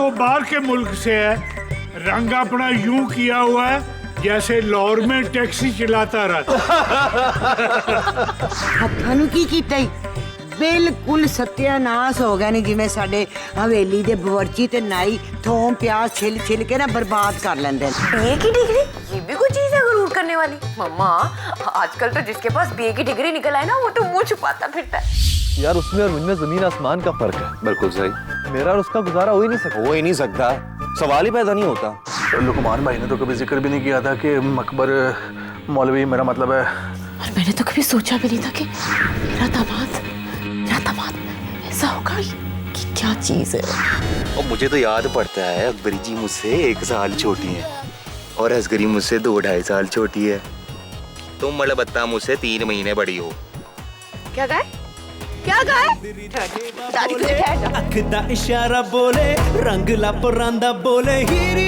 वो बाहर के मुल्क से है, रंग अपना यूं किया हुआ है जैसे लाहौर में टैक्सी चलाता रहता। हथानू की कीता ही बिल्कुल सत्यानाश हो गया नहीं, जिमें साडे हवेली दे बवर्ची ते नाई थोम प्याज छिल छिल के ना बर्बाद कर लेंदे। बीए की डिग्री ये भी कोई चीज है गरूर करने वाली? मम्मा आजकल तो जिसके पास बीए की डिग्री निकल आए ना वो तो मुंह छुपाता फिरता है। यार उसमें और मुझमें जमीन आसमान का फर्क है। बिल्कुल सही। मेरा और उसका गुजारा हो ही नहीं सकता। हो ही नहीं सकता, सवाल ही पैदा नहीं होता। लुकमान भाई ने तो कभी जिक्र भी नहीं किया था कि मकबर मौलवी, मेरा मतलब है। और मैंने तो कभी सोचा भी नहीं था कि मेरा दामाद ऐसा होगा कि क्या चीज है। और मुझे तो याद पड़ता है अकबरी जी मुझसे 1 साल छोटी है और असगरी मुझसे 2-2.5 साल छोटी है। तुम अलबत्ता मुझसे 3 महीने बड़ी हो। क्या गाय? क्या गाय? दादी को दिखाया अख दा इशारा बोले, रंग ला परांदा बोले, हीरी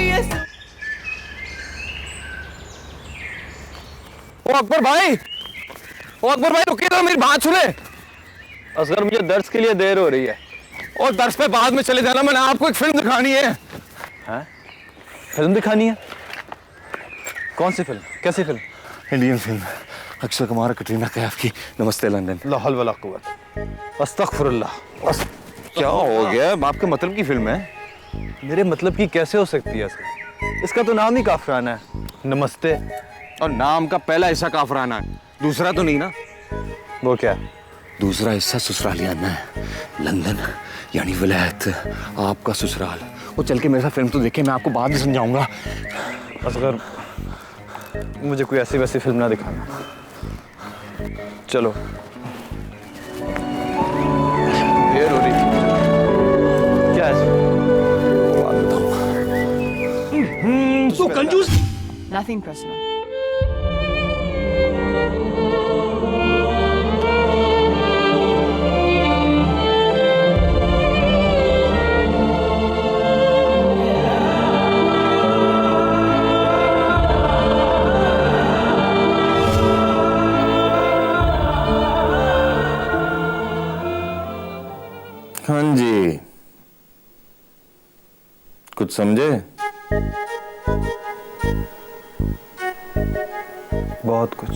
ओ अकबर भाई रुकिए तो, मेरी बात सुने। असगर मुझे दर्स के लिए देर हो रही है और दर्स पे बाद में चले जाना। मैंने आपको एक फिल्म दिखानी है। हैं? फिल्म दिखानी है? कौन सी फिल्म? कैसी film? Indian film, Akshay Kumar, Katrina Kaif की नमस्ते लंदन। ला हौल वला कुव्वत अस्तगफिरुल्लाह। क्या हो गया? आपके मतलब की फिल्म है? मेरे मतलब की कैसे हो सकती है असगर? इसका तो नाम ही काफराना है, नमस्ते। और नाम का पहला हिस्सा काफराना है, दूसरा तो नहीं ना? वो क्या है? दूसरा हिस्सा ससुरालियाना है। लंदन यानी विलायत, आपका ससुराल। वो चल के मेरे साथ फिल्म तो देखे, मैं आपको बाद में समझाऊंगा। असगर मुझे कोई ऐसी वैसी फिल्म ना दिखाना। चलो देर हो रही। क्या है तो कंजूस। Nothing personal. हाँ जी, कुछ समझे? बहुत कुछ।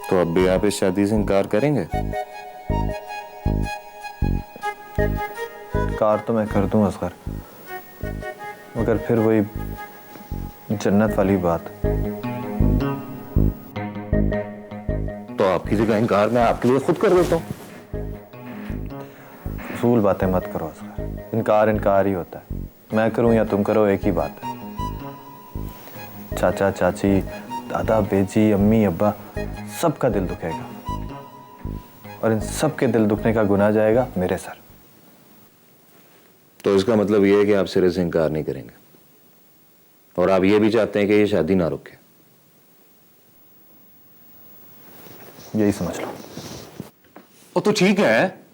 तो अब भी आप इस शादी से इनकार करेंगे? कार तो मैं कर दूं असगर, मगर फिर वही जन्नत वाली बात। तो आपकी जगह इनकार मैं आपके लिए खुद कर देता हूँ। फजूल बातें मत करो असगर, इनकार ही होता है। मैं करूं या तुम करो एक ही बात है। चाचा चाची, दादा बेजी, अम्मी अब्बा, सबका दिल दुखेगा और इन सब के दिल दुखने का गुनाह जाएगा मेरे सर। तो इसका मतलब ये है कि आप सिरे से इनकार नहीं करेंगे और आप ये भी चाहते हैं कि ये शादी ना रुके। यही समझ लो। वो तो ठीक है,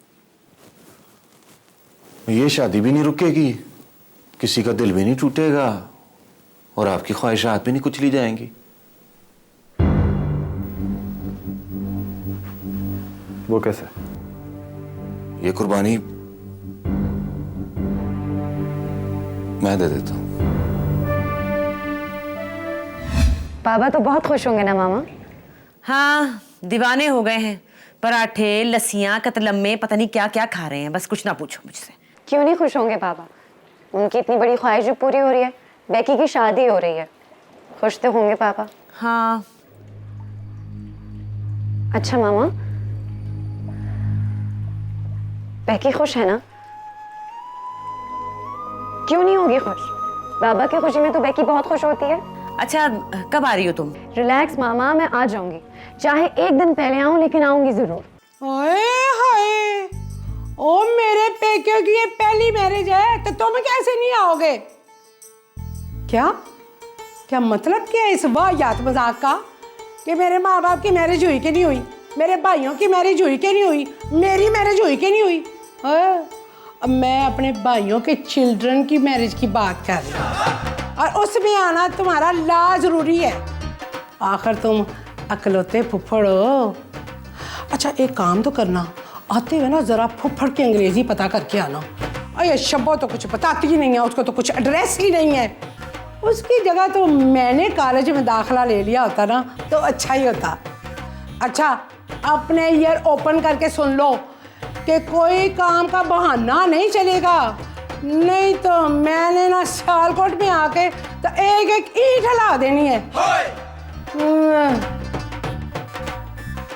ये शादी भी नहीं रुकेगी, किसी का दिल भी नहीं टूटेगा और आपकी ख्वाहिशात भी नहीं कुचली जाएंगी। वो कैसे? ये कुर्बानी मैं दे देता हूं। पापा तो बहुत खुश होंगे ना मामा? हाँ, दीवाने हो गए हैं। पराठे, लस्सियां, कतलम्मे, पता नहीं क्या क्या खा रहे हैं। बस कुछ ना पूछो मुझसे। क्यों नहीं खुश होंगे पापा? उनकी इतनी बड़ी ख्वाहिश जो पूरी हो रही है, बेकी की शादी हो रही है, खुश तो होंगे पापा। हाँ। अच्छा मामा, बेकी खुश है ना? क्यों नहीं होगी खुश? बाबा की खुशी में तो बेकी बहुत खुश होती है। अच्छा, कब आ रही हो तुम? रिलैक्स मामा, मैं आ जाऊंगी, चाहे एक दिन पहले आऊं लेकिन आऊंगी जरूर। ओए हाय, ओ मेरे पेकियों की ये पहली मैरिज है तो तुम कैसे नहीं आओगे? क्या क्या मतलब क्या है इस वाहियात मजाक का कि मेरे माँ बाप की मैरिज हुई कि नहीं हुई, मेरे भाइयों की मैरिज हुई कि नहीं हुई, मेरी मैरिज हुई कि नहीं हुई? अब मैं अपने भाइयों के चिल्ड्रन की मैरिज की बात कर रही हूँ और उसमें आना तुम्हारा लाजरूरी है। आखिर तुम अकलौते फुफ्फड़ हो। अच्छा एक काम तो करना, आते हुए ना जरा फुफ्फड़ की अंग्रेजी पता करके आना। और ये शब्बो तो कुछ बताती ही नहीं है, उसको तो कुछ एड्रेस ही नहीं है। उसकी जगह तो मैंने कॉलेज में दाखिला ले लिया होता ना तो अच्छा ही होता। अच्छा, अपने ईयर ओपन करके सुन लो कि कोई काम का बहाना नहीं चलेगा, नहीं तो मैंने ना सियालकोट में आके तो एक एक ईंट हिला देनी है।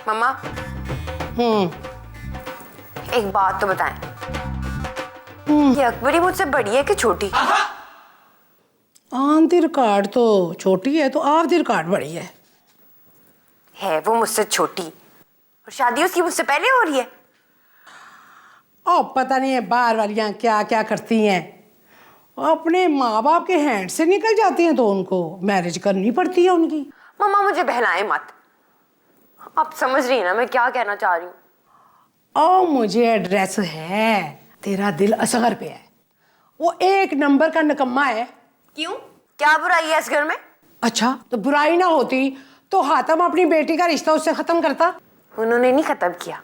मम्मा एक बात तो बताएं, ये अकबरी मुझसे बड़ी है कि छोटी? ऑन द रिकॉर्ड तो छोटी है, तो ऑफ द रिकॉर्ड बड़ी है। है वो मुझसे छोटी और शादी उसकी मुझसे पहले हो रही है। ओ पता नहीं है बाहर वालियाँ क्या क्या करती हैं, अपने माँ बाप के हैंड से निकल जाती हैं तो उनको मैरिज करनी पड़ती है उनकी। मम्मा मुझे बहलाए मत, आप समझ रही हैं ना मैं क्या कहना चाह रही हूँ। ओ मुझे एड्रेस है, तेरा दिल असगर पे है, वो एक नंबर का निकम्मा है। क्यों, क्या बुराई है इस घर में? अच्छा, तो बुराई ना होती तो हातम अपनी बेटी का रिश्ता उससे खत्म करता। उन्होंने नहीं खत्म किया,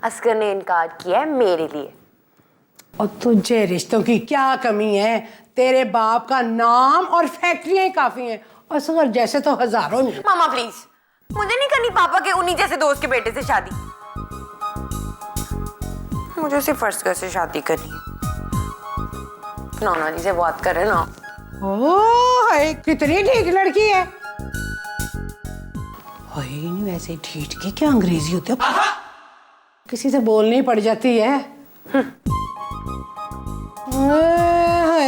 असगर ने इनकार किया है मेरे लिए। और तुझे रिश्तों की क्या कमी है? तेरे बाप का नाम और फैक्ट्रियां ही काफी हैं, असगर जैसे तो हजारों नहीं। मामा प्लीज, मुझे नहीं करनी पापा के उन्हीं जैसे दोस्त के बेटे से शादी, मुझे सिर्फ असगर से शादी करनी है। नौना जी से बात करे ना। ओह हाय, कितनी ठीक लड़की है। हाय नहीं, वैसे ठीक की क्या अंग्रेजी होती है, किसी से बोलनी पड़ जाती है। हाय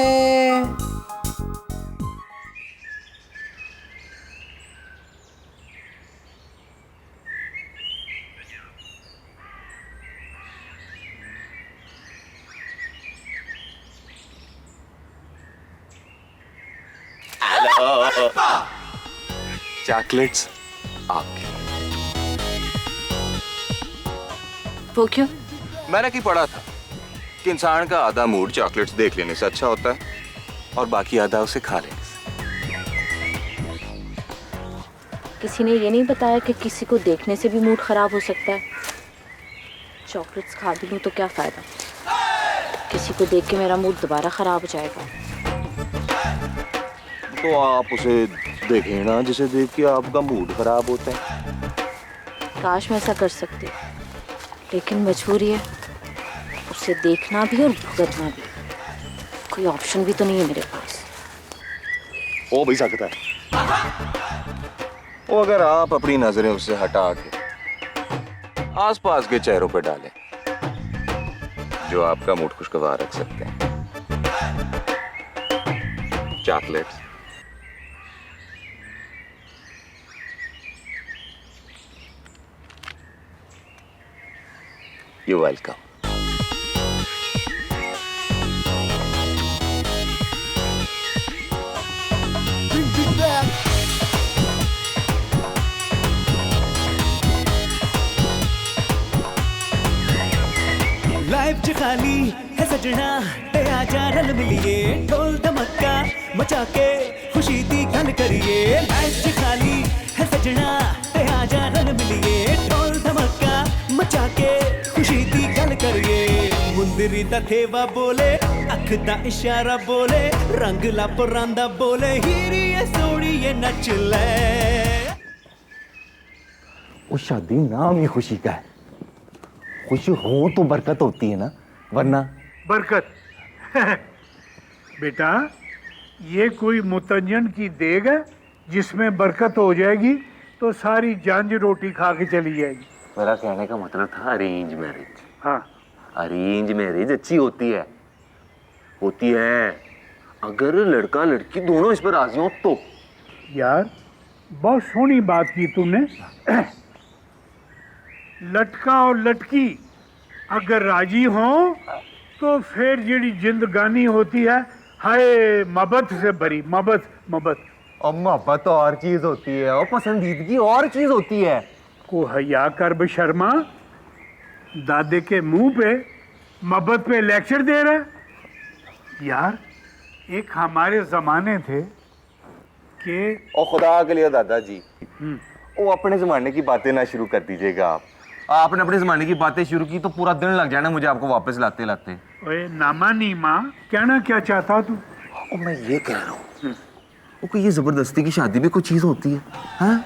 चॉकलेट्स आपकी। वो क्यों? मैंने की पढ़ा था कि इंसान का आधा मूड चॉकलेट्स देख लेने से अच्छा होता है और बाकी आधा उसे खा लेने से। किसी ने ये नहीं बताया कि किसी को देखने से भी मूड खराब हो सकता है। चॉकलेट्स खा भी लूँ तो क्या फायदा, किसी को देख के मेरा मूड दोबारा खराब हो जाएगा। तो आप उसे देखें ना जिसे देख के आपका मूड खराब होता है। काश मैं ऐसा कर सकती, लेकिन मजबूरी है, उसे देखना भी और भुगतना भी। कोई ऑप्शन भी तो नहीं है मेरे पास। हो भी सकता है, वो अगर आप अपनी नजरें उससे हटा के आसपास के चेहरों पर डालें जो आपका मूड खुशगवार रख सकते हैं। चॉकलेट्स। You're welcome. लाइफ च खाली है सजना ते आजा रल मिलिए, ढोल धमक्का मचा के खुशी दी गल करिए। लाइफ च खाली है सजना ते आजा रल मिलिए, ढोल धमक्का मचा के खुशी दी गल करिए। मुंदरी दा थेवा बोले, अख दा इशारा बोले, रंग ला परांदा बोले, हीरिए सोड़िए नच ले। वो शादी नाम ही खुशी का है, खुशी हो तो बरकत होती है ना, वरना बरकत। बेटा, ये कोई मुतंजन की देग है जिसमें बरकत हो जाएगी तो सारी जंज रोटी खा के चली जाएगी। मेरा कहने का मतलब था अरेंज मैरिज। हाँ, अरेंज मैरिज अच्छी होती है अगर लड़का लड़की दोनों इस पर राजी हो तो। यार बहुत सोहनी बात की तुमने। लटका और लटकी अगर राजी हों तो फिर जेड़ी जिंदगानी होती है, हाय मोहब्बत से भरी, मोहब्बत। और मोहब्बत तो और चीज होती है, और पसंदीदगी और चीज होती है। को हया कर बेशर्मा, दादे के मुंह पे मोहब्बत पे लेक्चर दे रहा है। यार एक हमारे जमाने थे कि और खुदा के लिए दादाजी, वो अपने जमाने की बातें ना शुरू कर दीजिएगा। आपने अपने जमाने की बातें शुरू की तो पूरा दिन लग जाना मुझे आपको वापस लाते लाते। ओए नामा नीमा, कहना क्या चाहता तू? और मैं ये कह रहा हूँ वो कोई ये जबरदस्ती की शादी में कोई चीज होती है, हाँ?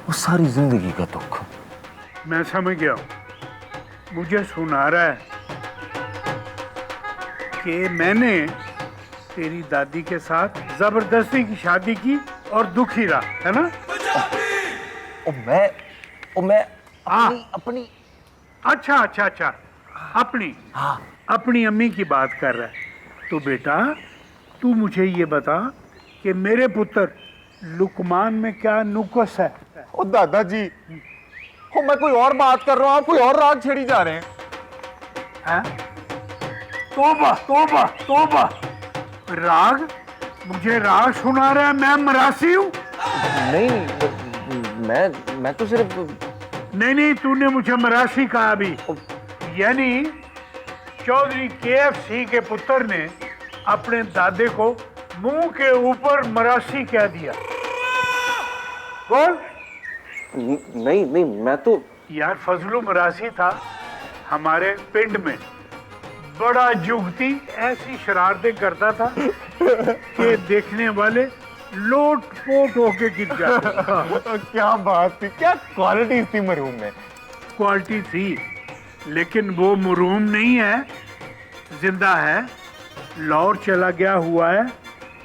वो सारी जिंदगी का दुख। मैं समझ गया हूँ, मुझे सुना रहा है कि मैंने तेरी दादी के साथ जबरदस्ती की शादी की और दुखी रहा, है ना? ओ मैं हाँ। अपनी अच्छा अच्छा अच्छा, अपनी अपनी अम्मी की बात कर रहा है। तो बेटा तू मुझे ये बता कि मेरे पुत्र लुकमान में क्या नुक्स है? ओ दादाजी, ओ मैं कोई और बात कर रहा हूँ, आप कोई और राग छेड़ी जा रहे हैं। हैं? तौबा तौबा तौबा, राग? मुझे राग सुना रहा है? मैं मरासी हूँ? नहीं, मैं तो सिर्फ नहीं, तूने मुझे मरासी कहा अभी। यानी चौधरी KFC के पुत्र ने अपने दादे को मुंह के ऊपर मरासी कह दिया। बोल। नहीं, मैं तो यार फजलू मरासी था हमारे पिंड में, बड़ा जुगती, ऐसी शरारतें करता था कि देखने वाले लोट पोट होके गिर जाते। क्या बात थी, क्या क्वालिटी थी मरहूम में। क्वालिटी थी, लेकिन वो मरहूम नहीं है, जिंदा है। लाहौर चला गया हुआ है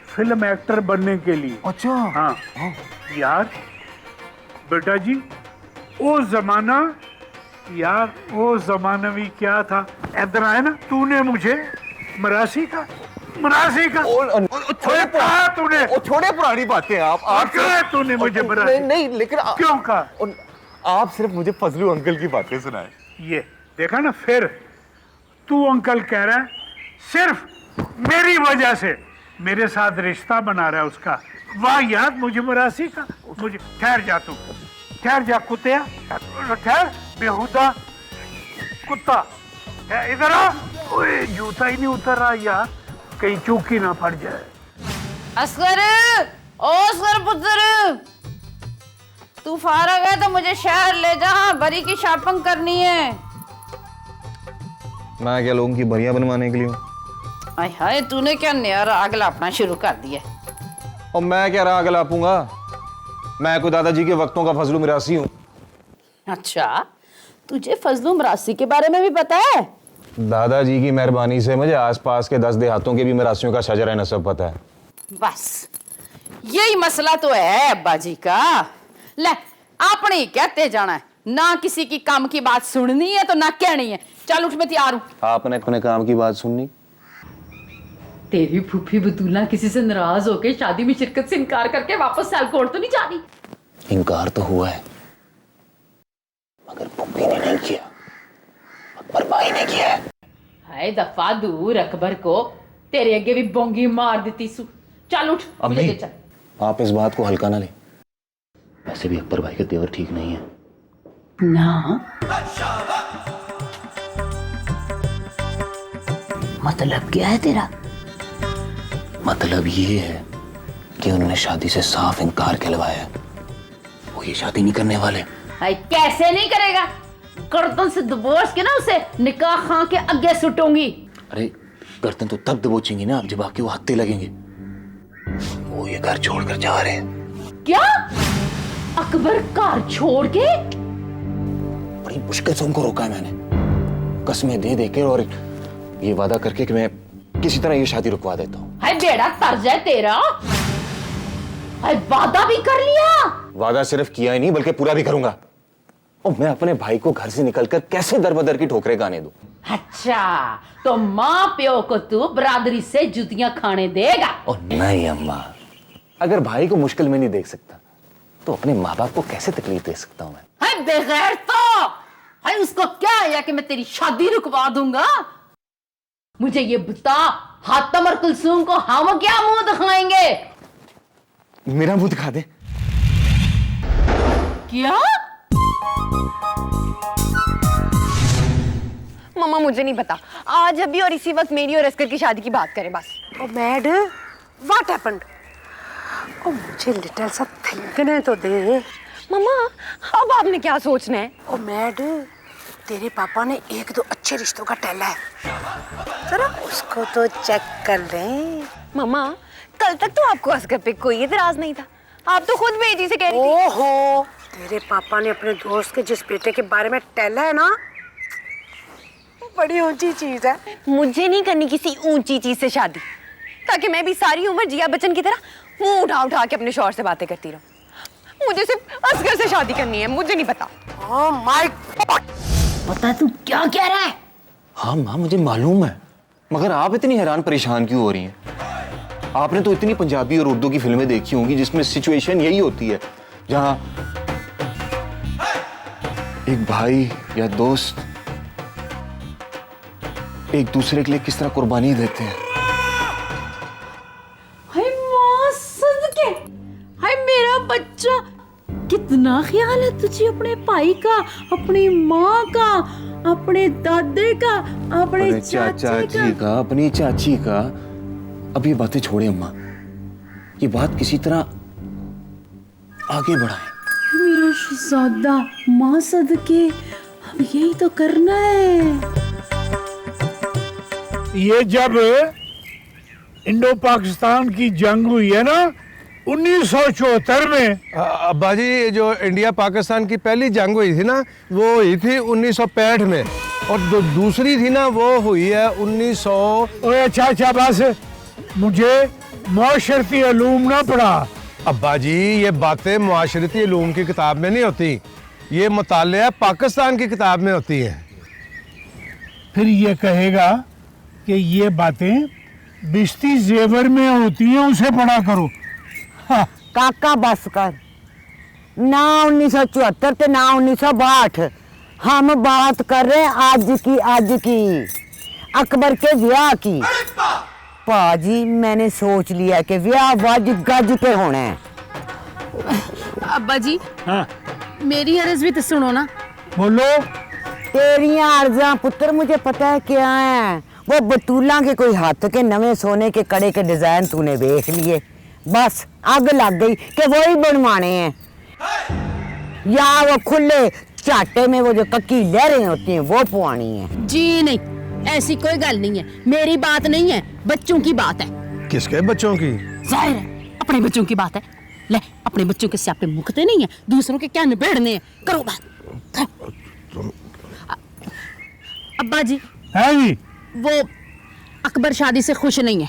फिल्म एक्टर बनने के लिए। अच्छा। हाँ यार बेटा जी, वो जमाना, यार वो जमाना भी क्या था। इधर आए ना, तूने मुझे मरासी का तूने छोड़े पुरानी बातें। आप तूने मुझे मरासी नहीं, लेकिन क्यों कहा? आप सिर्फ मुझे फजलू अंकल की बातें सुनाए। ये देखा ना, फिर तू अंकल कह रहा है, सिर्फ मेरी वजह से मेरे साथ रिश्ता बना रहा है उसका। वाह यार, मुझे मरासी का, मुझे ठहर जा, तू ठहर जा कुत्ते, ठहर बेहुदा कुत्ता, इधर आ। ओए जूता ही नहीं उतर रहा यार, कहीं चूकी ना पड़ जाए। असगर, ओ असगर पुत्र, तू फारग है तो मुझे शहर ले जा, बरी की शॉपिंग करनी है। मैं क्या लोगों की बरियां बनवाने के लिए हूँ? हाय हाय, तूने क्या नया राग लापना शुरू कर दिया? और मैं क्या राग लापूंगा, मैं कोई दादाजी के वक्तों का फजलू मिरासी हूँ। अच्छा, तुझे फजलू मरासी के बारे में भी पता है? दादाजी की मेहरबानी से मुझे आसपास के 10 देहातों के भी मिरासियों का शजरा नसब पता है। बस यही मसला तो है अब्बा जी का। ले, आपने ही कहते जाना है, ना किसी की काम की बात सुननी है तो ना कहनी है। चल उठ, मैं तैयार हूँ। आपने अपने काम की बात सुननी? तेरी फूफी बतूला किसी से नाराज होके शादी में शिरकत से इनकार करके वापस सियालकोट तो नहीं जा रही? इनकार तो हुआ है, मगर फूफी ने नहीं किया, अकबर भाई ने किया है। हाय दफा दूर अकबर को, तेरे आगे भी बोंगी मार देती सु। चल उठ, मुझे ले चल। आप इस बात को हल्का ना लें, वैसे भी अकबर भाई का तेवर ठीक नहीं है ना। मतलब क्या है तेरा? मतलब ये है कि उन्होंने शादी से साफ इनकार कहलवाया है, वो ये शादी नहीं करने वाले। हाय कैसे नहीं करेगा? गर्दन से दबोच के ना उसे निकाह खां के आगे सुटूंगी। अरे गर्दन तो तब दबोचेंगी ना जब आपके वो हत्थे लगेंगे। वो ये घर छोड़कर जा रहे हैं। क्या? अकबर घर छोड़ के? बड़ी मुश्किल से उनको रोका है मैंने, कसमें दे के और ये वादा करके कि मैं किसी तरह ये शादी रुकवा देता हूँ। हाय बेड़ा तर्ज है तेरा। हाय वादा भी कर लिया? वादा सिर्फ किया ही नहीं बल्कि पूरा भी करूंगा। और मैं अपने भाई को घर से निकलकर कैसे दरबदर की ठोकरें गाने दूं? अच्छा, तो माँ प्यो को तू बरादरी से जुतियां खाने देगा? और नहीं अम्मा, अगर भाई को मुश्किल में नहीं देख सकता तो अपने माँ बाप को कैसे तकलीफ दे सकता हूँ मैं? हाय बेगैर तो, हाय उसको क्या है कि मैं तेरी शादी रुकवा दूंगा? मुझे ये बता, हातम और कुलसूम को हम क्या मुंह दिखाएंगे? मेरा मुंह दिखा दे। क्या? मम्मा मुझे नहीं पता, आज अभी और इसी वक्त मेरी और अस्कर की शादी की बात करें बस। ओ मैड, व्हाट हैपेंड? ओ मुझे लिटिल सा थिंकने तो दे। मम्मा अब आपने क्या सोचना है? ओ मैड, तेरे पापा ने एक दो अच्छे रिश्तों का टैला है, जरा उसको तो चेक कर लें। मम्मा कल तक तो आपको असगर पे कोई एतराज नहीं था, आप तो खुद बेजी से कह रही थी। ओहो, तेरे पापा ने अपने दोस्त के जिस बेटे के बारे में टैला है ना, वो बड़ी ऊंची चीज है। मुझे नहीं करनी किसी ऊंची चीज से शादी, ताकि मैं भी सारी उम्र जिया बच्चन की तरह मुंह उठा उठा के अपने शौहर से बातें करती रहूं। मुझे सिर्फ असगर से शादी करनी है, मुझे नहीं पता। ओह माय गॉड, पता तू क्या कह रहा है? हाँ माँ, मुझे मालूम है, मगर आप इतनी हैरान परेशान क्यों हो रही हैं? आपने तो इतनी पंजाबी और उर्दू की फिल्में देखी होंगी जिसमें सिचुएशन यही होती है, जहां एक भाई या दोस्त एक दूसरे के लिए किस तरह कुर्बानी देते हैं। हाय माँ सदके, हाय मेरा बच्चा, कितना ख्याल है तुझे अपने भाई का, अपनी माँ का, अपने दादे का, अपने चाचा का, अपनी चाची का। अब ये बातें छोड़े अम्मा, ये बात किसी तरह आगे बढ़ाएं। मेरा शहजादा, माँ सदके, अब यही तो करना है। ये जब इंडो पाकिस्तान की जंग हुई है ना 1974 में, अब्बा जी, ये जो इंडिया पाकिस्तान की पहली जंग हुई थी ना, वो हुई थी 1965 में, और दूसरी थी ना वो हुई है 1900। अच्छा बस, मुझे मुआशरती उलूम ना पढ़ा। अब्बा जी, ये बातें मुआशरती उलूम की किताब में नहीं होती, ये मुतालिया पाकिस्तान की किताब में होती है। फिर ये कहेगा कि ये बातें बिश्ती जेवर में होती हैं, उसे पढ़ा करो। हाँ। काका बस कर, ना 1974 ते ना 1962, हम बात कर रहे हैं आज की अकबर के ब्याह की। पाजी, मैंने सोच लिया कि ब्याह वज गज के होना है। अब्बा जी, हाँ। मेरी अर्ज भी तो सुनो ना। बोलो। तेरियां अर्जा पुत्र मुझे पता है क्या है, वो बतूला के कोई हाथ के नवे सोने के कड़े के डिजाइन तूने देख लिए, बस आग लग गई कि वही बनवाने हैं, या वो खुले चाटे में वो जो कक्की लहरें होती हैं वो पवानी है। जी नहीं, ऐसी कोई गल नहीं है, मेरी बात नहीं है, बच्चों की बात है। किसके बच्चों की? जाहिर है अपने बच्चों की बात है। ले, अपने बच्चों के स्यापे मुकते नहीं है, दूसरों के क्या निबेड़ने हैं, करो बात। अब्बा जी, है जी, वो अकबर शादी से खुश नहीं है।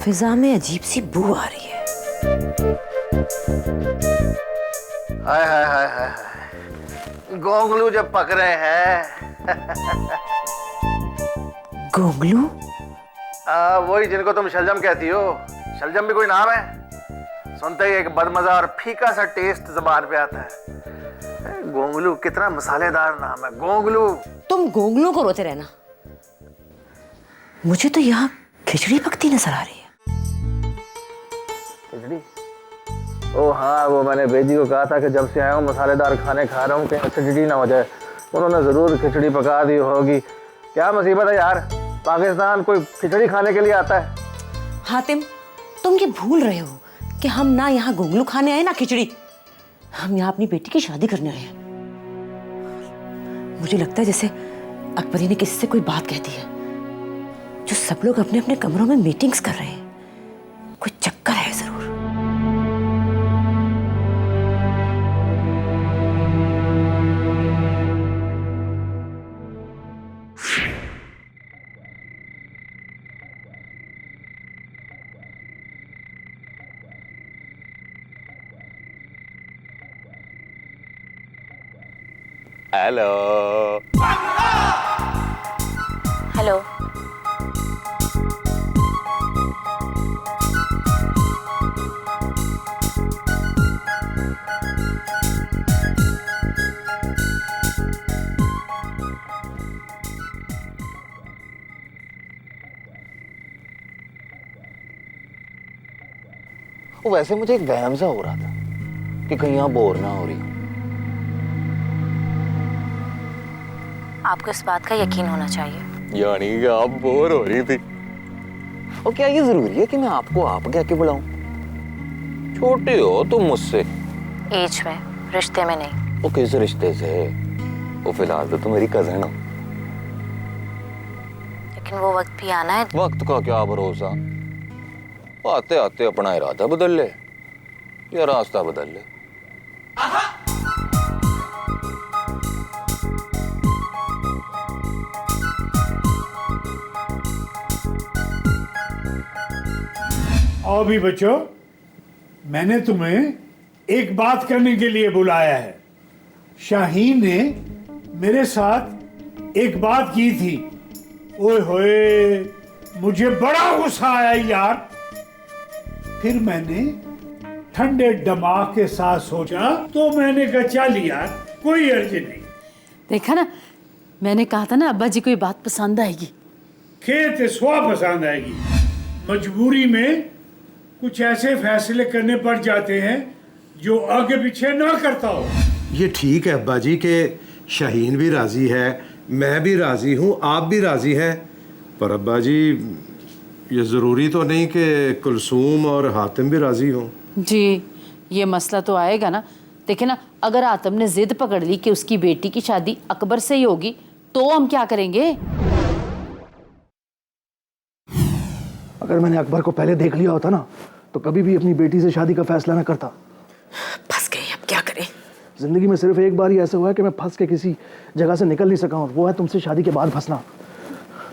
फिजा में अजीब सी बू आ रही है। हाय हाय हाय हाय, गोंगलू जब पक रहे हैं। गोंगलू? वही जिनको तुम शलजम कहती हो। शलजम भी कोई नाम है? सुनते ही एक बदमजा और फीका सा टेस्ट जुबान पे आता है। गोंगलू कितना मसालेदार नाम है, गोंगलू। तुम गोंगलू को रोते रहना, मुझे तो यहाँ खिचड़ी पकती नजर आ रही है। खिचड़ी? ओ हाँ, वो मैंने बेजी को कहा था कि जब से आया हूँ मसालेदार खाने खा रहा हूँ, कहीं एसिडिटी ना हो जाए। उन्होंने ज़रूर खिचड़ी पका दी होगी। क्या मुसीबत है यार, पाकिस्तान कोई खिचड़ी खाने के लिए आता है? हातिम, तुम ये भूल रहे हो कि हम ना यहाँ गोंगलू खाने आए ना खिचड़ी, हम यहाँ अपनी बेटी की शादी करने आए हैं। मुझे लगता है जैसे अकबरी ने किसी से कोई बात कह दी है, जो सब लोग अपने अपने कमरों में मीटिंग्स कर रहे हैं। कोई चक्कर है जरूर। हेलो। हेलो। वैसे मुझे एक वहम सा हो रहा था कि कहीं यहाँ बोर ना हो रही। आपको इस बात का यकीन होना चाहिए। यानी कि आप बोर हो रही थी? और क्या ये जरूरी है कि मैं आपको आप कह के बुलाऊं? छोटे हो तुम मुझसे। एज में, रिश्ते में नहीं। वो किस रिश्ते से? वो फिलहाल तो तुम मेरी कजन हो। लेकिन वो वक्त भी आना है। वक्त का क्या भरोसा, आते आते अपना इरादा बदल ले या रास्ता बदल ले। आओ भी बच्चों, मैंने तुम्हें एक बात करने के लिए बुलाया है। शाहीन ने मेरे साथ एक बात की थी। ओए होए, मुझे बड़ा गुस्सा आया यार। फिर मैंने ठंडे दिमाग के साथ सोचा तो मैंने कहा चल यार, कोई अर्ज नहीं। देखा ना, मैंने कहा था ना अब्बा जी को ये बात पसंद आएगी। खेत स्वा पसंद आएगी। मजबूरी में कुछ ऐसे फैसले करने पड़ जाते हैं जो आगे पीछे ना करता हो। ये ठीक है अब्बा जी के शाहीन भी राजी है, मैं भी राजी हूँ, आप भी राजी हैं, पर अब्बा जी ये ज़रूरी तो नहीं कि कुलसूम और हातिम भी राजी हों। जी, ये मसला तो आएगा ना। देखिए ना, अगर आतम ने जिद पकड़ ली कि उसकी बेटी की शादी अकबर से ही होगी तो हम क्या करेंगे? अगर मैंने अकबर को पहले देख लिया होता ना तो कभी भी अपनी बेटी से शादी का फैसला ना करता। फंस गए, अब क्या करें? जिंदगी में सिर्फ एक बार ही ऐसा हुआ है कि मैं फंस के किसी जगह से निकल नहीं सका हूँ, वो है तुमसे शादी के बाद फंसना।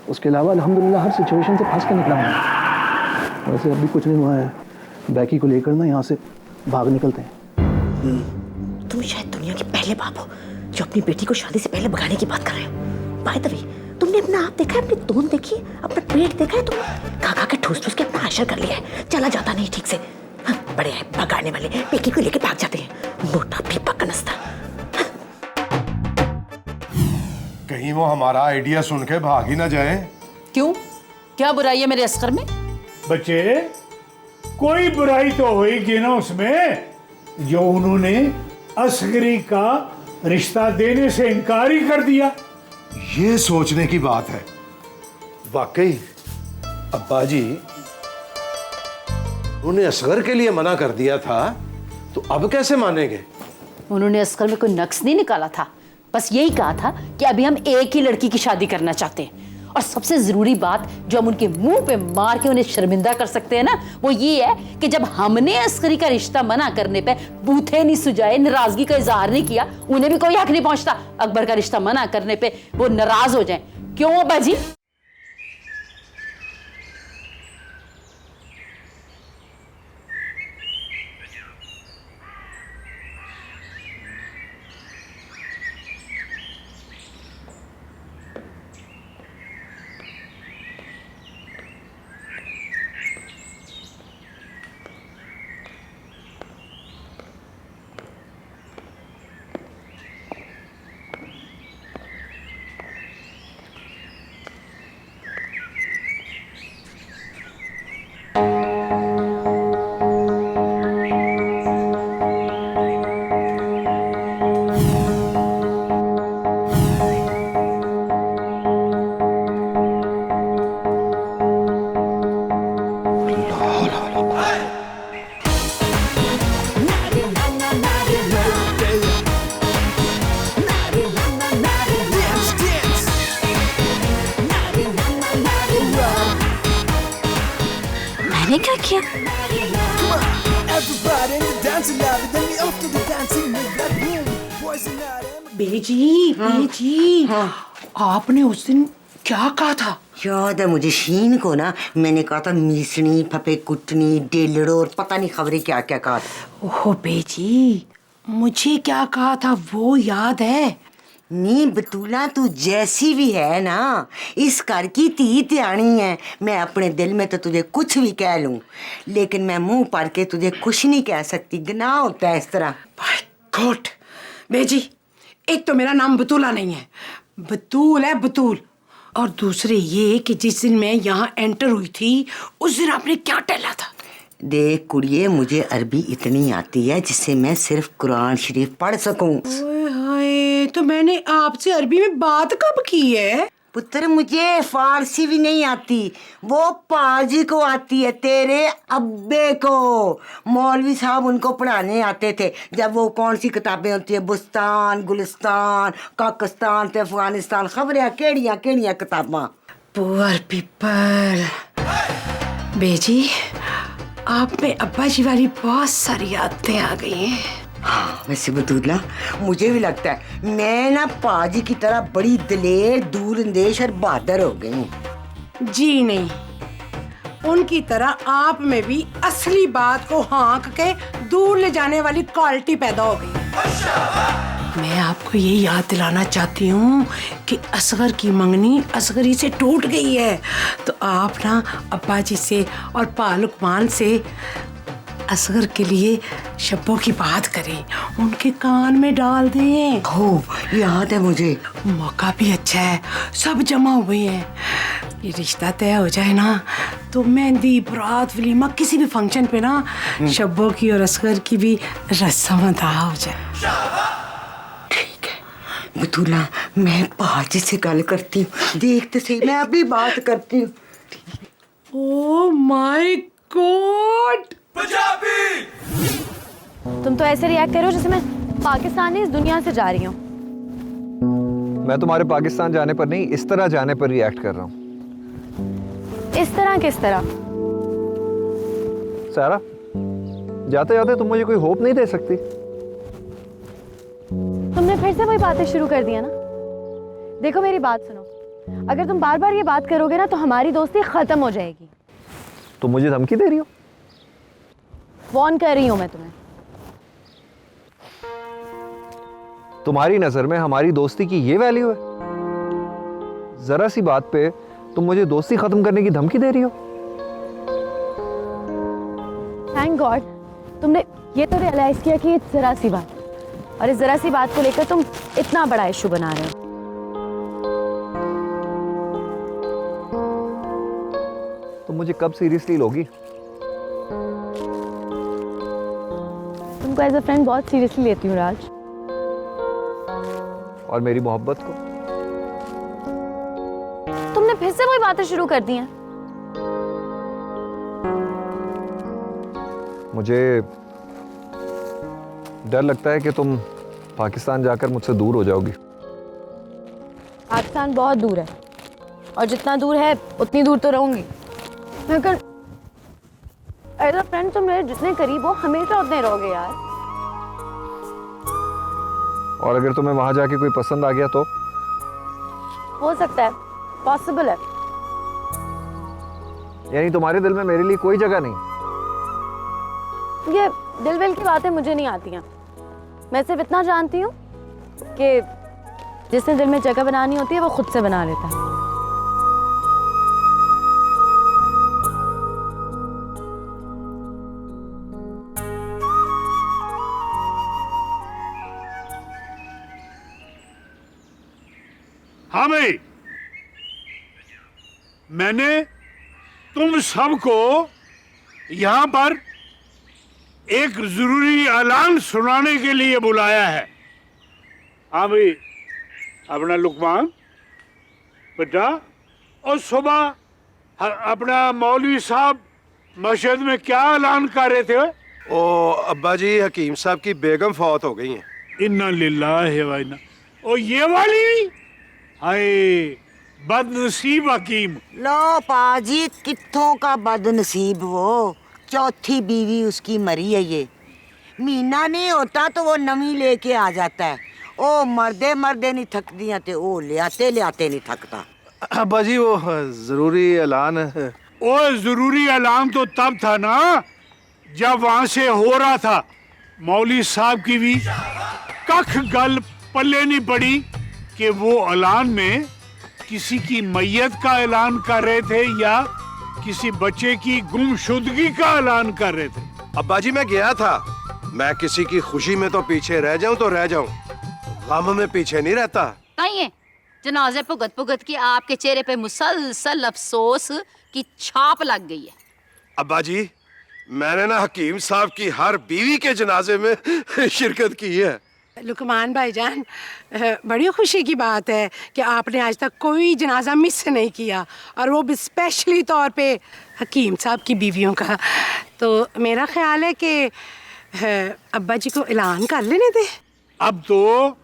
उसके अलावा अल्हम्दुलिल्लाह हर सिचुएशन से फंस के निकला हूँ। वैसे अभी कुछ नहीं हुआ है, बैकी को लेकर ना यहाँ से भाग निकलते हैं। तुम शायद दुनिया के पहले बाप हो जो अपनी बेटी को शादी से पहले भगाने की बात कर रहे हो। बाय द वे, तुमने अपना आप देखा है, अपनी तोन देखी है, अपना पेट देखा है? तुम खा के ठूस ठूस के अपना आशर कर लिया है, चला जाता नहीं ठीक से। हाँ, बड़े हैं भगाने वाले, बेटी को लेके भाग जाते हैं, मोटा पीपा कनस्ता। कहीं वो हमारा आइडिया सुन के भाग ही ना जाए। क्यों? क्या बुराई है मेरे अस्कर में? बच्चे, कोई बुराई तो होगी ना उसमें जो उन्होंने असगरी का रिश्ता देने से इनकार ही कर दिया। ये सोचने की बात है। वाकई अब्बा जी, उन्हें असगर के लिए मना कर दिया था तो अब कैसे मानेंगे? उन्होंने अस्कर में कोई नक्स नहीं निकाला था, बस यही कहा था कि अभी हम एक ही लड़की की शादी करना चाहते हैं। और सबसे जरूरी बात जो हम उनके मुंह पे मार के उन्हें शर्मिंदा कर सकते हैं ना, वो ये है कि जब हमने अस्करी का रिश्ता मना करने पे बूथे नहीं सुझाए, नाराजगी का इजहार नहीं किया, उन्हें भी कोई हक नहीं पहुंचता अकबर का रिश्ता मना करने पे वो नाराज हो जाए। क्यों अब्बा जी? मैंने क्या किया? बेजी, बेजी, आपने उस दिन क्या कहा था? याद है मुझे, शीन को ना मैंने कहा था मीसनी, फपे कुटनी, डेलड़ो और पता नहीं खबरें क्या क्या कहा था। ओहो बेजी, मुझे क्या कहा था वो याद है? नी बतूला, तू जैसी भी है ना, इस घर की धी त्याणी है। मैं अपने दिल में तो तुझे कुछ भी कह लूं, लेकिन मैं मुंह पढ़ के तुझे कुछ नहीं कह सकती। गुनाह होता है इस तरह। बाय गॉड बेजी, एक तो मेरा नाम बतूला नहीं है, बतूल है बतूल। और दूसरे ये कि जिस दिन मैं यहाँ एंटर हुई थी उस दिन आपने क्या टहला था? देख कुड़िए, मुझे अरबी इतनी आती है जिससे मैं सिर्फ कुरान शरीफ पढ़ सकूं। ओए हाय, तो मैंने आपसे अरबी में बात कब की है? पुत्र मुझे फारसी भी नहीं आती, वो पाजी को आती है, तेरे अब्बे को। मौलवी साहब उनको पढ़ाने आते थे जब वो कौन सी किताबें होती है, बुस्तान, गुलिस्तान, पाकिस्तान ते अफगानिस्तान, खबरें केड़ियां केड़ियां किताबां। Poor people. बेजी, आप में अब्बा जी वाली बहुत सारी यादें आ गई हैं। हाँ, वैसे बतूला मुझे भी लगता है मैं ना पाजी की तरह बड़ी दिलेर, दूरंदेश और बहादुर हो गई हूँ। जी नहीं, उनकी तरह आप में भी असली बात को हाँक के दूर ले जाने वाली क्वालिटी पैदा हो गई। मैं आपको ये याद दिलाना चाहती हूँ कि असगर की मंगनी असगरी से टूट गई है, तो आप ना अब्बा जी से और पा लुकमान से असगर के लिए शब्बों की बात करें, उनके कान में डाल दें। हो, याद है मुझे। मौका भी अच्छा है, सब जमा हुए हैं। ये रिश्ता तय हो जाए ना तो मेहंदी, बारात, वलीमा, किसी भी फंक्शन पे ना शब्बों की और असगर की भी रस्म अदा हो जाए। बतूला, मैं पाजी से गल करती हूँ, देखते सही, मैं अभी बात करती हूँ। Oh my God! तुम तो ऐसे रिएक्ट करो जैसे मैं पाकिस्तानी इस दुनिया से जा रही हूँ। मैं तुम्हारे पाकिस्तान जाने पर नहीं, इस तरह जाने पर रिएक्ट कर रहा हूँ। इस तरह किस तरह? सारा, जाते जाते तुम मुझे कोई होप नहीं दे सकती? तुमने फिर से वही बातें शुरू कर दिया ना। देखो मेरी बात सुनो, अगर तुम बार बार ये बात करोगे ना तो हमारी दोस्ती खत्म हो जाएगी। तुम मुझे धमकी दे रही हो? वार्न कर रही हूँ मैं तुम्हें। तुम्हारी नजर में हमारी दोस्ती की ये वैल्यू है? जरा सी बात पे तुम मुझे दोस्ती खत्म करने की धमकी दे रही हो? थैंक गॉड तुमने ये तो रियलाइज किया कि ये जरा सी बात, और इस जरा सी बात को लेकर तुम इतना बड़ा इशू बना रहे हो। तुम मुझे कब सीरियसली लोगी? तुमको एज अ फ्रेंड बहुत सीरियसली लेती हूँ राज। और मेरी मोहब्बत को? तुमने फिर से वही बातें शुरू कर दी हैं। मुझे डर लगता है कि तुम पाकिस्तान जाकर मुझसे दूर हो जाओगी। पाकिस्तान बहुत दूर है, और जितना दूर है उतनी दूर तो रहूंगी, मगर एज अ फ्रेंड तुम मेरे जितने करीब हो हमेशा उतने रहोगे यार। और अगर तुम्हें वहां जाके कोई पसंद आ गया तो? हो सकता है, पॉसिबल है। यानी तुम्हारे दिल में मेरे लिए कोई जगह नहीं? ये दिल विल की बातें मुझे नहीं आती हैं। मैं सिर्फ इतना जानती हूँ कि जिसने दिल में जगह बनानी होती है वो खुद से बना लेता है। हाँ भाई, मैंने तुम सबको यहाँ पर एक जरूरी ऐलान सुनाने के लिए बुलाया है। हाँ भाई, अपना लुकमान बेटा, और सुबह अपना मौलवी साहब मस्जिद में क्या ऐलान कर रहे थे? ओ अब्बा जी, हकीम साहब की बेगम फौत हो गई हैं। इन्ना लिल्लाहि व इन्ना। और ये वाली, हाय बदनसीब हकीम। लो पाजी, कित्थों का बदनसीब, वो चौथी बीवी उसकी मरी है। ये महीना नहीं होता तो वो नवी लेके आ जाता है। ओ मर्दे मर्दे नहीं थकदियां ते ओ लियाते लियाते नहीं थकता। अब्बा जी, वो जरूरी ऐलान है। ओ जरूरी ऐलान तो तब था ना जब वहां से हो रहा था। मौलवी साहब की भी कख गल पल्ले नहीं पड़ी कि वो ऐलान में किसी की मैयत का ऐलान कर रहे थे या किसी बच्चे की गुमशुदगी का ऐलान कर रहे थे। अब्बा जी, मैं गया था। मैं किसी की खुशी में तो पीछे रह जाऊं तो रह जाऊं, गम में पीछे नहीं रहता। नहीं, जनाजे भुगत भुगत के आपके चेहरे पे मुसलसल अफसोस की छाप लग गई है। अब्बा जी, मैंने ना हकीम साहब की हर बीवी के जनाजे में शिरकत की है। लुकमान भाईजान, बड़ी खुशी की बात है कि आपने आज तक कोई जनाजा मिस नहीं किया, और वो भी स्पेशली तौर पे हकीम साहब की बीवियों का। तो मेरा ख्याल है कि अब्बा जी को ऐलान कर लेने दे। अब तो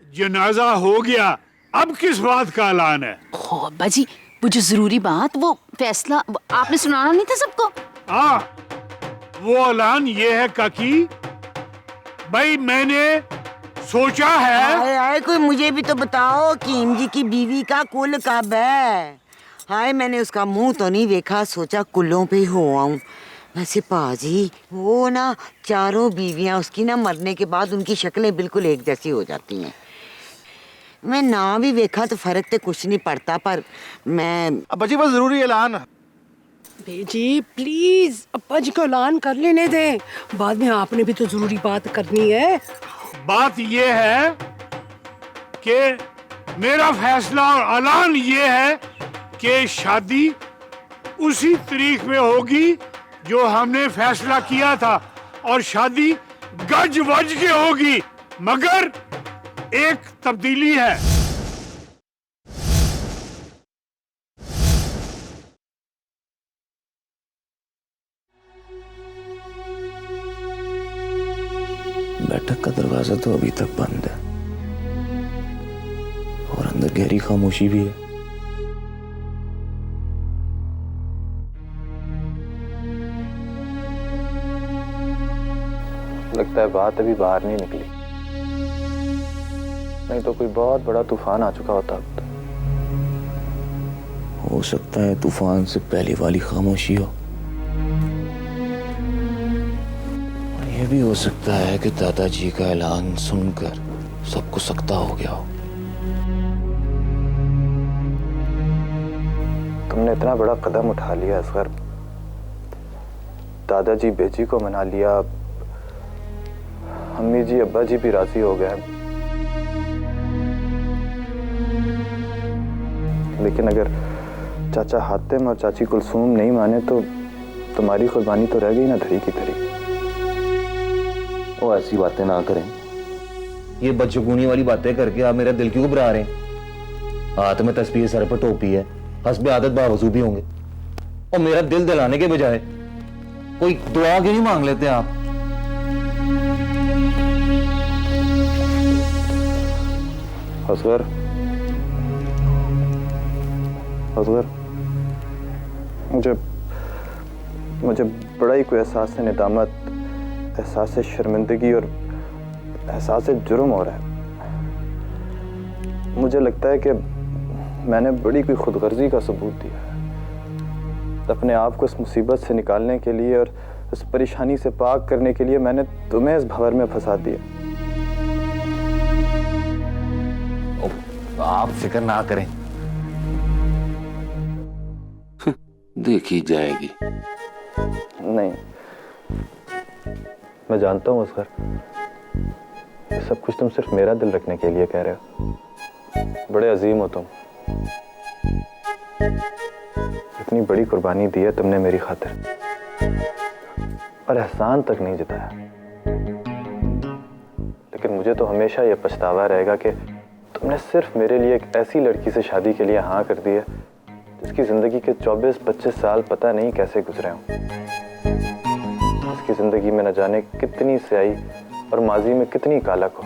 जनाजा हो गया, अब किस बात का ऐलान है? ओ अब्बा जी, वो जो जरूरी बात, वो फैसला आपने सुनाना नहीं था सबको? हाँ, वो ऐलान ये है काकी भाई, मैंने सोचा है। हाय कोई मुझे भी तो बताओ, हकीम जी की बीवी का कुल कब है? हाय मैंने उसका मुंह तो नहीं देखा, सोचा कुल्लों पे हो आऊं। वैसे पाजी, वो ना चारों बीवियां उसकी ना मरने के बाद उनकी शक्लें बिल्कुल एक जैसी हो जाती हैं। मैं ना भी देखा तो फर्क तो कुछ नहीं पड़ता, पर मैं अब्बा जी बस जरूरी ऐलान। बेजी प्लीज अब्बा जी को ऐलान कर लेने दे, बाद में आपने भी तो जरूरी बात करनी है। बात ये है कि मेरा फैसला और ऐलान ये है कि शादी उसी तारीख में होगी जो हमने फैसला किया था, और शादी गज वज के होगी, मगर एक तब्दीली है। बैठक का दरवाजा तो अभी तक बंद है और अंदर गहरी खामोशी भी है। लगता है बात अभी बाहर नहीं निकली, नहीं तो कोई बहुत बड़ा तूफान आ चुका होता। हो सकता है तूफान से पहले वाली खामोशी हो, और यह भी हो सकता है कि दादाजी का ऐलान सुनकर सबको सख्ता हो गया हो। तुमने इतना बड़ा कदम उठा लिया असगर, दादाजी बेजी को मना लिया, अम्मी जी अब्बा जी भी राजी हो गए, लेकिन अगर चाचा हातिम और चाची कुलसूम नहीं माने तो तुम्हारी कुर्बानी तो रह गई ना धरी की धरी। वो ऐसी बातें ना करें, ये बदशगुनी वाली बातें करके आप मेरा दिल क्यों घबरा रहे हैं? हाथ में तस्बीह, सर पर टोपी है, हस्बे आदत बावजूद भी होंगे, और मेरा दिल दिलाने के बजाय कोई दुआ क्यों नहीं मांग लेते आप? असगर, असगर, मुझे बड़ा ही कोई एहसास निदामत, एहसास शर्मिंदगी और एहसास जुर्म हो रहा है। मुझे लगता है कि मैंने बड़ी कोई खुदगर्जी का सबूत दिया है। अपने आप को इस मुसीबत से निकालने के लिए और इस परेशानी से पाक करने के लिए मैंने तुम्हें इस भंवर में फंसा दिया। आप फिक्र ना करें, देखी जाएगी। नहीं, मैं जानता हूँ असगर, ये सब कुछ तुम सिर्फ मेरा दिल रखने के लिए कह रहे हो। बड़े अजीम हो तुम, इतनी बड़ी कुर्बानी दी है तुमने मेरी खातिर, और एहसान तक नहीं जताया। लेकिन मुझे तो हमेशा यह पछतावा रहेगा कि तुमने सिर्फ मेरे लिए एक ऐसी लड़की से शादी के लिए हाँ कर दी है जिसकी जिंदगी के 24-25 साल पता नहीं कैसे गुजरे हों, जिसकी जिंदगी में न जाने कितनी स्याही और माजी में कितनी कालक हो।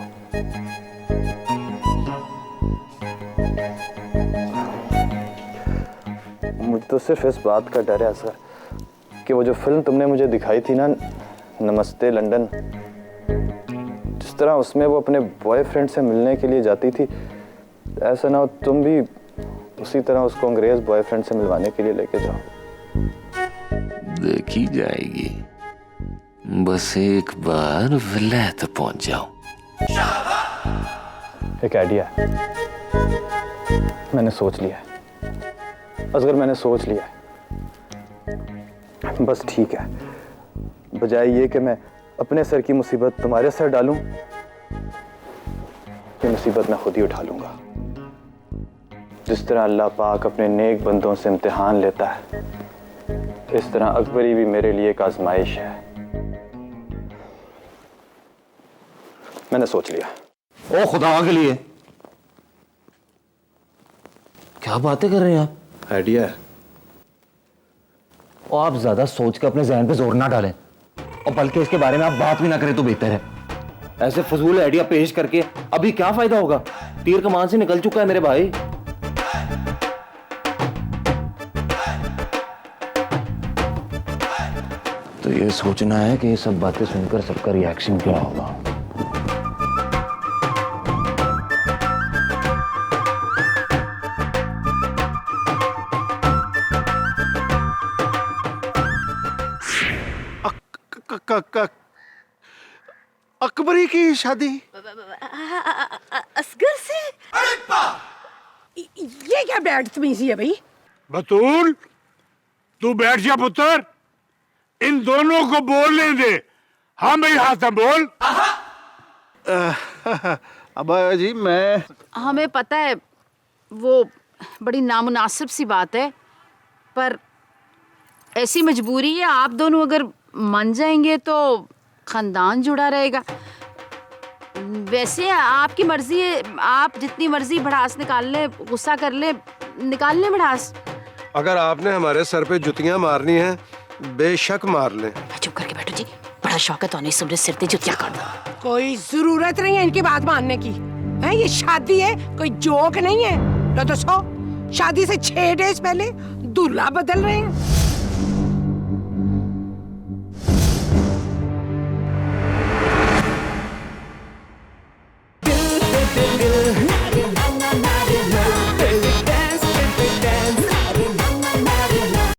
मुझे तो सिर्फ इस बात का डर है असर कि वो जो फिल्म तुमने मुझे दिखाई थी ना, नमस्ते लंदन, जिस तरह उसमें वो अपने बॉयफ्रेंड से मिलने के लिए जाती थी, ऐसा ना हो तुम भी उसी तरह उसको अंग्रेज बॉयफ्रेंड से मिलवाने के लिए लेके जाओ। देखी जाएगी, बस एक बार विलायत पहुंच जाओ। एक आइडिया है, मैंने सोच लिया है असगर, मैंने सोच लिया है। बस ठीक है, बजाय ये कि मैं अपने सर की मुसीबत तुम्हारे सर डालूं, ये मुसीबत मैं खुद ही उठा लूंगा। जिस तरह अल्लाह पाक अपने नेक बंदों से इम्तिहान लेता है, इस तरह अकबरी भी मेरे लिए एक आजमाइश है। मैंने सोच लिया। ओ खुदा के लिए क्या बातें कर रहे हैं आप? आइडिया है। और आप ज्यादा सोच के अपने जहन पे जोर ना डालें, और बल्कि इसके बारे में आप बात भी ना करें तो बेहतर है। ऐसे फजूल आइडिया पेश करके अभी क्या फायदा होगा? तीर कमान से निकल चुका है मेरे भाई। तो ये सोचना है कि ये सब बातें सुनकर सबका रिएक्शन क्या होगा। अकबरी की शादी? असगर से? ये क्या बदतमीजी है भाई? बतूल, तू बैठ जा पुत्र, इन दोनों को बोलने दे। हाँ भाई हाथम बोल। अब्बा जी मैं हमें पता है वो बड़ी नामुनासिब सी बात है, पर ऐसी मजबूरी है, आप दोनों अगर मान जाएंगे तो खानदान जुड़ा रहेगा। वैसे आपकी मर्जी है, आप जितनी मर्जी भड़ास निकाल ले, गुस्सा कर ले, निकाल ले भड़ास। अगर आपने हमारे सर पे जुतियां मारनी है बेशक मार लें। चुप करके बैठो जी, बड़ा शौक है तो नहीं सुन सिर ते जुतियां कर दो। कोई जरूरत नहीं है इनकी बात मानने की। है ये शादी है, कोई जोक नहीं है। लो तो सो, शादी से 6 डेज पहले दूल्हा बदल रहे हैं।